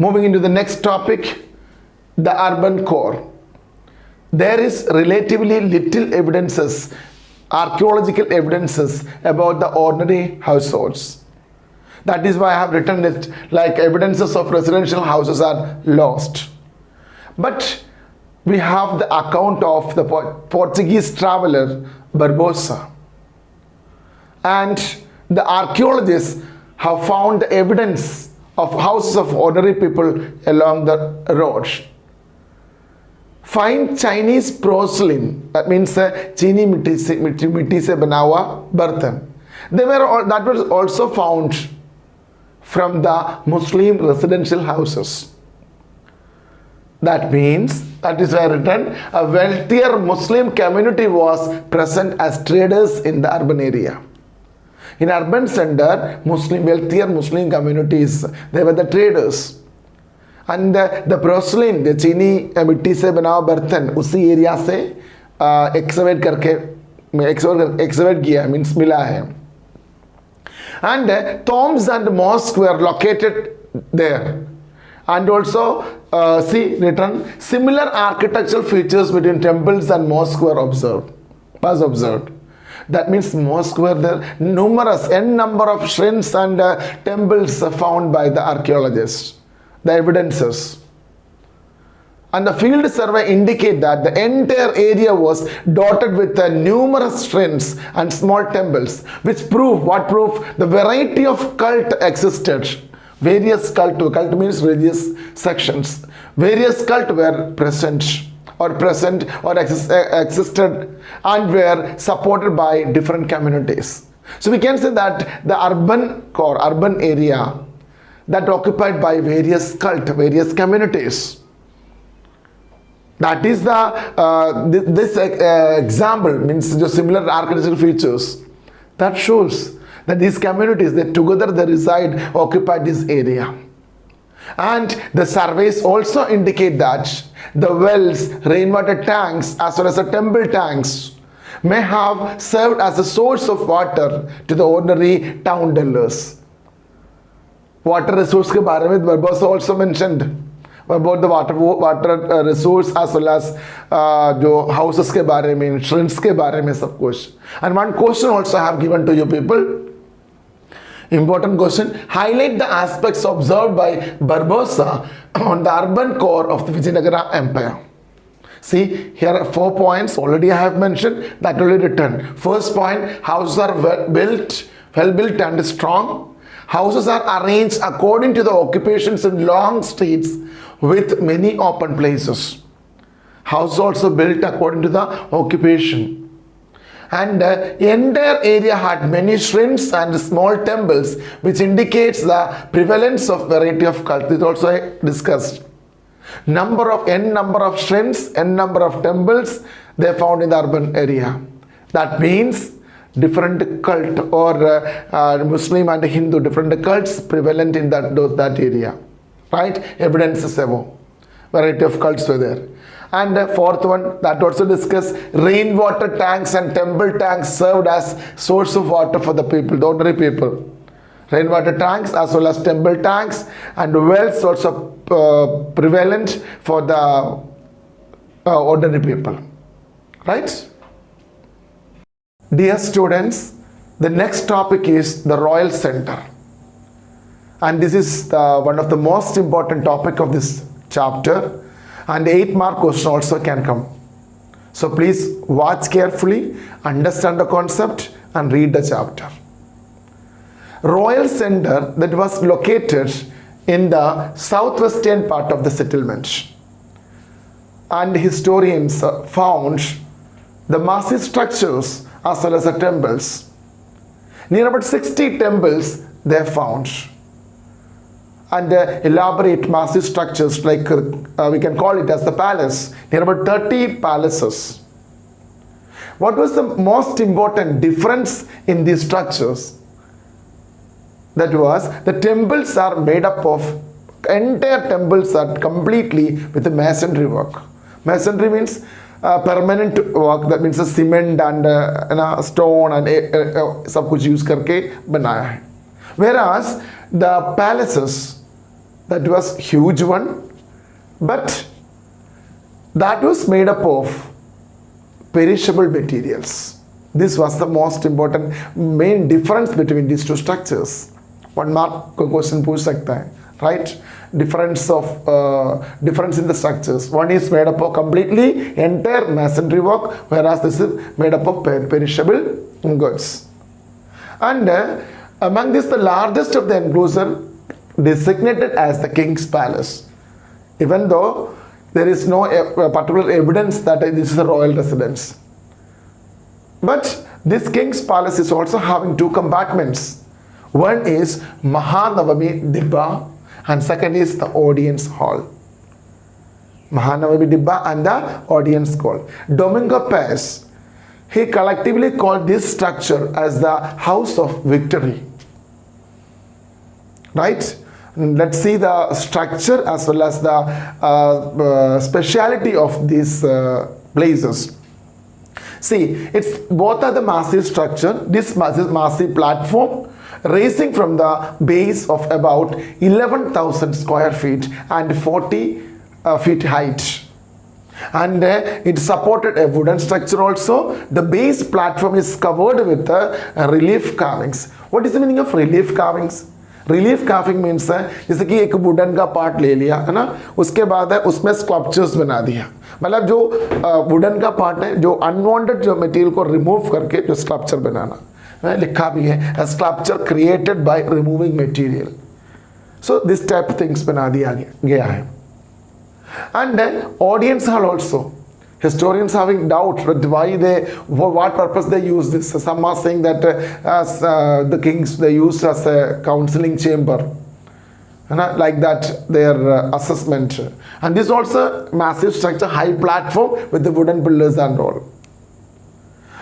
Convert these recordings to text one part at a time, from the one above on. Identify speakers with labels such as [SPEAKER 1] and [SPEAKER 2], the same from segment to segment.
[SPEAKER 1] Moving into the next topic, the urban core. There is relatively little evidences, archaeological evidences about the ordinary households. That is why I have written it like evidences of residential houses are lost. But we have the account of the Portuguese traveler Barbosa. And the archaeologists have found the evidence of houses of ordinary people along the road. Find Chinese porcelain, that means chini mitti se bana hua bartan. That was also found from the Muslim residential houses. That means, that is why written, a wealthier Muslim community was present as traders in the urban area. In urban center, wealthier Muslim communities, they were the traders. And the porcelain, the chini mitti se bana hua bartan, usi area se excavate kiya, means mila hai. And tombs and mosques were located there. And also, see written, similar architectural features between temples and mosques were observed. That means mosques were there, numerous, n number of shrines and temples found by the archaeologists, the evidences. And the field survey indicate that the entire area was dotted with numerous shrines and small temples, which prove the variety of cult existed. Various cult means religious sections. Various cult were present or existed and were supported by different communities. So we can say that the urban core, urban area, that occupied by various cult, various communities. That is the this example means the similar architectural features that shows that these communities, they together they reside, occupy this area. And the surveys also indicate that the wells, rainwater tanks as well as the temple tanks may have served as a source of water to the ordinary town dwellers. Water resource ke baare mein Barbosa also mentioned about the water resource as well as jo houses ke baare mein, shrines ke baare mein, sab kuch. And one question also I have given to you people. Important question. Highlight the aspects observed by Barbosa on the urban core of the Vijayanagara Empire. See, here are 4 points already I have mentioned, that already written. First point, houses are well built and strong. Houses are arranged according to the occupations in long streets with many open places. Houses also built according to the occupation. And the entire area had many shrines and small temples, which indicates the prevalence of variety of cult. This also I discussed. N number of shrines, n number of temples they found in the urban area. That means different cult or Muslim and Hindu, different cults prevalent in that area. Right? Evidences above. Variety of cults were there. And the fourth one, that also discussed, rainwater tanks and temple tanks served as source of water for the people, the ordinary people. Rainwater tanks as well as temple tanks and wells also prevalent for the ordinary people. Right? Dear students, the next topic is the Royal Center. And this is one of the most important topic of this chapter. And the 8-mark question also can come. So please watch carefully, understand the concept and read the chapter. Royal Center that was located in the southwestern part of the settlement. And historians found the massive structures as well as the temples. Near about 60 temples they found. And elaborate massive structures like we can call it as the palace, near about 30 palaces. What was the most important difference in these structures? That was the temples are made up of, entire temples are completely with the masonry work. Masonry means permanent work, that means a cement and stone and सब कुछ use करके बनाया है. Whereas the that was huge one, but that was made up of perishable materials. This was the most important main difference between these two structures. One mark question पूछ सकता है, right? Difference in the structures. One is made up of completely entire masonry work, whereas this is made up of perishable goods. And among this, the largest of the enclosure designated as the king's palace, even though there is no particular evidence that this is a royal residence. But this king's palace is also having two compartments. One is Mahanavami Dibba and second is the audience hall. Mahanavami Dibba and the audience hall. Domingo Paz, he collectively called this structure as the house of victory. Right? Let's see the structure as well as the speciality of these places. See, it's both are the massive structure. This massive platform raising from the base of about 11,000 square feet and 40 feet height. And it supported a wooden structure also. The base platform is covered with relief carvings. What is the meaning of relief carvings? Relief carving means है जैसे कि एक wooden का part ले लिया है ना, उसके बाद है उसमें स्कल्पचर्स बना दिया, मतलब जो वुडन का पार्ट है, जो अनवांटेड जो मटेरियल को रिमूव करके जो स्कल्पचर बनाना, लिखा भी है sculpture created by removing material. So this type things बना दिया गया है. And audience hall also, historians having doubt that why they, what purpose they use this. Some are saying that as the kings they used as a counseling chamber, like that their assessment. And this also massive structure, high platform with the wooden pillars and all.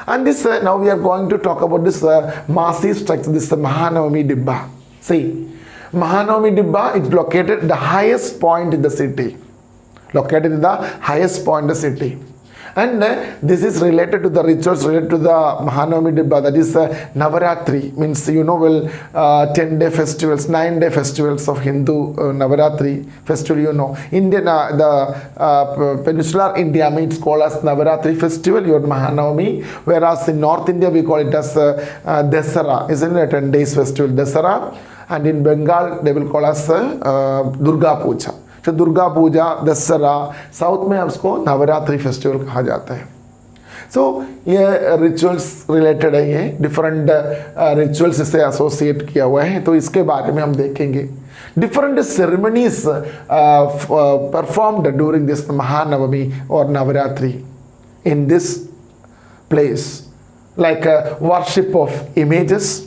[SPEAKER 1] And this now we are going to talk about this massive structure, this Mahanavami Dibba. See, Mahanavami Dibba is located at the highest point in the city. Located in the highest point in the city. And this is related to the rituals related to the Mahanavami Dibba, that is Navaratri, means 10-day festivals, 9-day festivals of Hindu Navaratri festival, Indian, the peninsular India means called as Navaratri festival, your Mahanavami, whereas in North India we call it as Dasara, isn't it, 10 days festival, Dasara, and in Bengal they will call us Durga Puja. तो Durga Puja, Dussehra, south में उसको Navratri festival कहा जाता है. सो ये rituals related है, ये different rituals से एसोसिएट किया हुआ है, तो इसके बारे में हम देखेंगे. Different ceremonies performed during this Mahanavami और Navratri in this place, like worship of images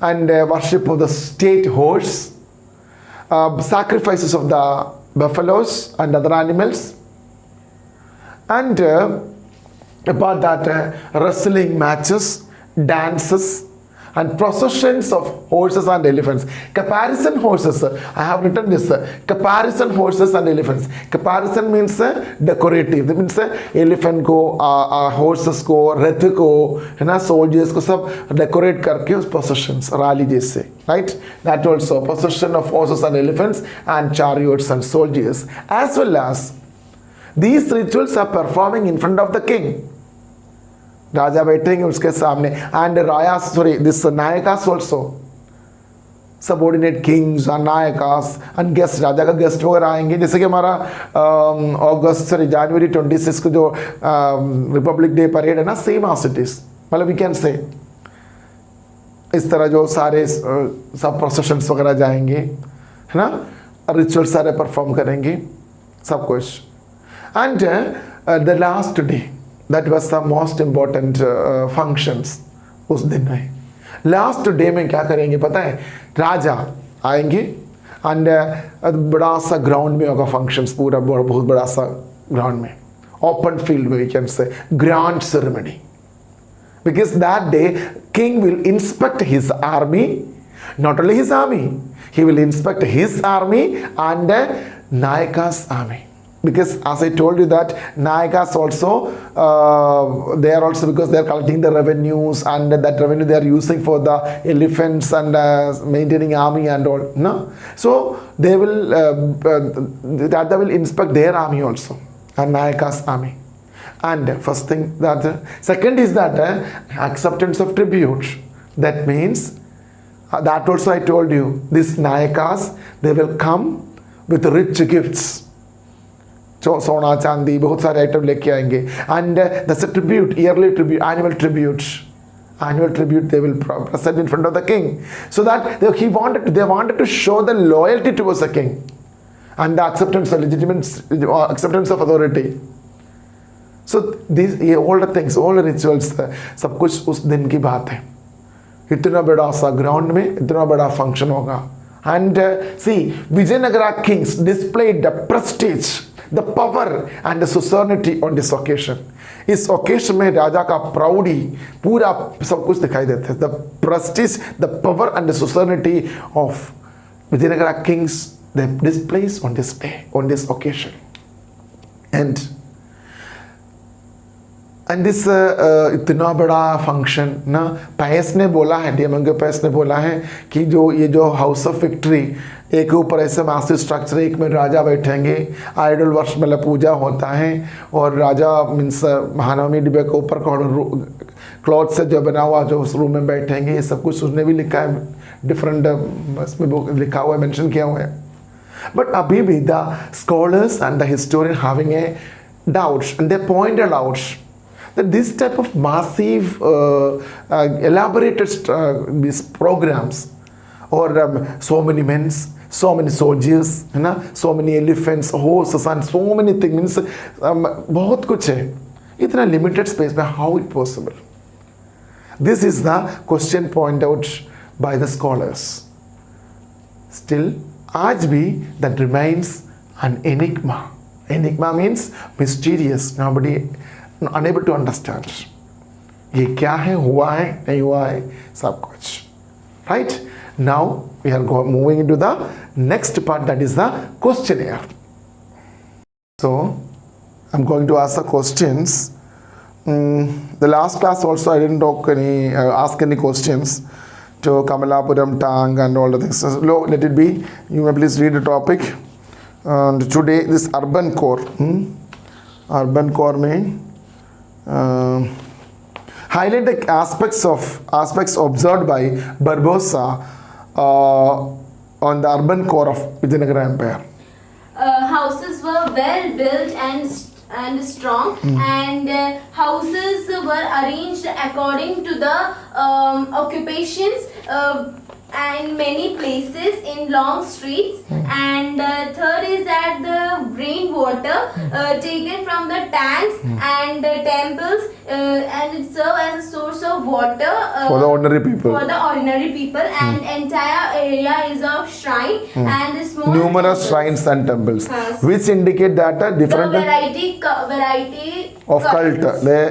[SPEAKER 1] and worship of the state horse, sacrifices of the buffaloes and other animals, and about that wrestling matches, dances, and processions of horses and elephants. Comparison horses, I have written this, comparison horses and elephants. Comparison means decorative, that means elephant को, horses को, रथ को, है ना, soldiers को सब decorate करके उस processions, rally जैसे, right? That also, procession of horses and elephants and chariots and soldiers, as well as these rituals are performing in front of the king. राजा बैठेंगे उसके सामने, and Raya, sorry, this नायकास also, subordinate kings and नायकास and guests, राजा का guest वगैरह आएंगे. जैसे कि हमारा जनवरी 26 को जो रिपब्लिक डे परेड है ना, सेम as it is, मतलब वी कैन से इस तरह जो सारे सब प्रोसेशंस वगैरह जाएंगे, है ना, रिचुअल सारे परफॉर्म करेंगे, सब कुछ. And the last day, that was the most important functions उस दिन में. लास्ट डे में क्या करेंगे पता है? राजा आएंगे एंड बड़ा सा ग्राउंड में होगा फंक्शंस, पूरा बहुत बड़ा सा ग्राउंड में, ओपन फील्ड में, we can say grand ceremony, because that day king will inspect his army, not only his army, he will inspect his army and नायका's army. Because as I told you that Nayakas also, they are also, because they are collecting the revenues, and that revenue they are using for the elephants and maintaining army and all. No, so they will Raja will inspect their army also, and Nayaka's army. And first thing that second is that acceptance of tribute. That means that also I told you, these Nayakas, they will come with rich gifts. So सोना चांदी बहुत सारे item लेके आएंगे, and that's a tribute, yearly tribute, annual tribute they will present in front of the king, so that they wanted to show the loyalty towards the king and the acceptance of legitimate acceptance of authority. So these all the things, all the rituals, सब कुछ उस दिन की बात है. इतना बड़ा सा ग्राउंड में इतना बड़ा फंक्शन होगा. And see, Vijayanagara kings displayed the prestige, the power and the suzerainty on this occasion. इस occasion में राजा का प्राउडी पूरा सब कुछ दिखाई देता है. The prestige, the power and the suzerainty of Vijayanagara kings, they displays on this day, on this occasion. And this इतना बड़ा फंक्शन ना, पैस ने बोला है, डीएमएम के पैस ने बोला है कि जो ये जो हाउस ऑफ विक्ट्री, एक ऊपर ऐसे मासिव स्ट्रक्चर, एक में राजा बैठेंगे, आइडल वर्ष मतलब पूजा होता है, और राजा मीन्स महानवमी डिब्बे के ऊपर क्लॉथ से जो बना हुआ जो उस रूम में बैठेंगे, ये सब कुछ उसने भी लिखा है, डिफरेंट इसमें लिखा हुआ है, मेंशन किया हुआ है. बट अभी भी the scholars and the historian having a doubts, and they pointed out that this type of massive elaborated these programs, or so many men, so many soldiers, है ना, so many elephants, horses and so many things, बहुत कुछ है, इतना limited space में, how it possible? This is the question pointed out by the scholars. Still आज भी that remains an enigma. Enigma means mysterious, nobody unable to understand. ये क्या है, हुआ है, नहीं हुआ है, सब कुछ. Right? Now we are moving into the next part, that is the questionnaire. So I'm going to ask the questions. The last class also I didn't ask any questions to Kamalapuram Tang and all the things. So let it be. You may please read the topic. And today this urban core. Urban core में highlight the aspects observed by Barbosa on the urban core of Vijayanagara Empire.
[SPEAKER 2] Houses were well built and strong, and houses were arranged according to the occupations and many places in long streets. And third is that the rainwater taken from the tanks and the temples, and it served as a source of water
[SPEAKER 1] for the ordinary people.
[SPEAKER 2] And entire area is of shrine and the small
[SPEAKER 1] numerous shrines and temples, which indicate that a different
[SPEAKER 2] variety
[SPEAKER 1] of cult they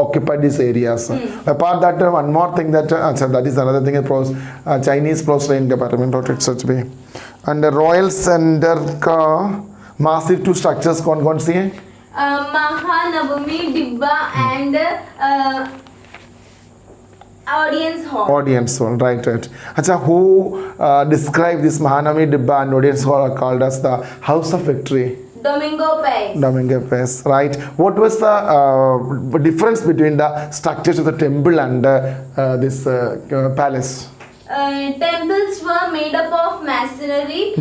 [SPEAKER 1] occupied these areas. Apart that, one more thing that is another thing, Chinese porcelain department or such way. And the royal center का massive two structures कौन सी हैं?
[SPEAKER 2] Mahanavami Dibba and audience hall.
[SPEAKER 1] Right. Acha, who describe this Mahanavami Dibba and audience hall are called as the House of Victory?
[SPEAKER 2] Domingo Pais.
[SPEAKER 1] Right. What was the difference between the structures of the temple and this palace?
[SPEAKER 2] Temples were made up of masonry.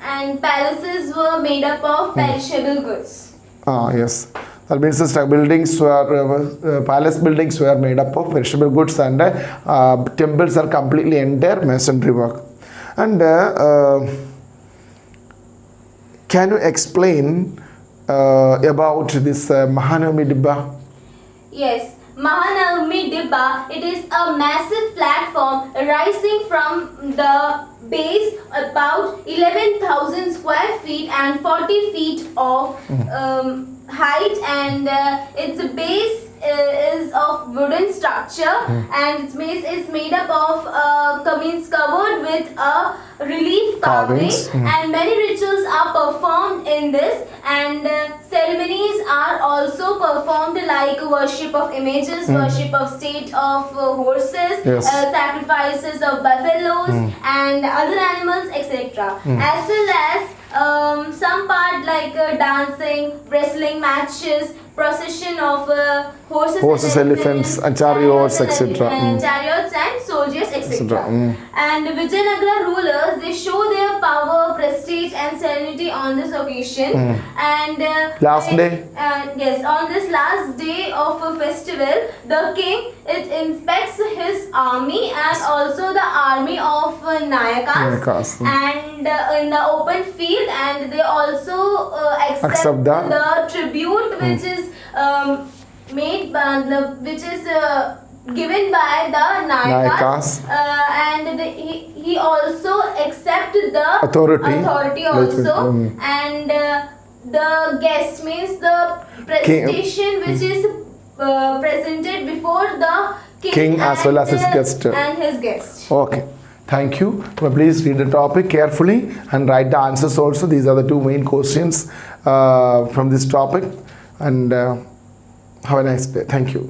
[SPEAKER 2] And palaces were made up of perishable goods.
[SPEAKER 1] Yes. That means the buildings were palace buildings were made up of perishable goods, and temples are completely entire masonry work. And can you explain about this Mahanavami Dibba?
[SPEAKER 2] Yes. Mahanavami Dibba, it is a massive platform rising from the base about 11,000 square feet and 40 feet of height, and its base is of wooden structure, and it's made up of means covered with a relief carving,
[SPEAKER 1] Carvings.
[SPEAKER 2] and many rituals are performed in this, and ceremonies are also performed like worship of images, worship of state of horses,
[SPEAKER 1] Yes.
[SPEAKER 2] sacrifices of buffaloes and other animals, etc. As well as some part like dancing, wrestling matches, procession of horses,
[SPEAKER 1] elephants, and chariots, etc.
[SPEAKER 2] and chariots and soldiers, etc.
[SPEAKER 1] Mm.
[SPEAKER 2] And Vijayanagara rulers, they show their power, prestige, and serenity on this occasion. And
[SPEAKER 1] Last day?
[SPEAKER 2] yes, on this last day of a festival, the king it inspects his army and also the army of Nayakas,
[SPEAKER 1] Nayakas,
[SPEAKER 2] and in the open field, and they also
[SPEAKER 1] Accept
[SPEAKER 2] accept
[SPEAKER 1] the-
[SPEAKER 2] the tribute which is made by which is given by the Nayakas,
[SPEAKER 1] Nayakas.
[SPEAKER 2] and he also accept the
[SPEAKER 1] Authority.
[SPEAKER 2] also,
[SPEAKER 1] Mm.
[SPEAKER 2] and the guest means the presentation which is presented before the
[SPEAKER 1] King as well as his guest.
[SPEAKER 2] and his guest.
[SPEAKER 1] Okay. Thank you. Well, please read the topic carefully and write the answers also. These are the two main questions from this topic. And have a nice day. Thank you.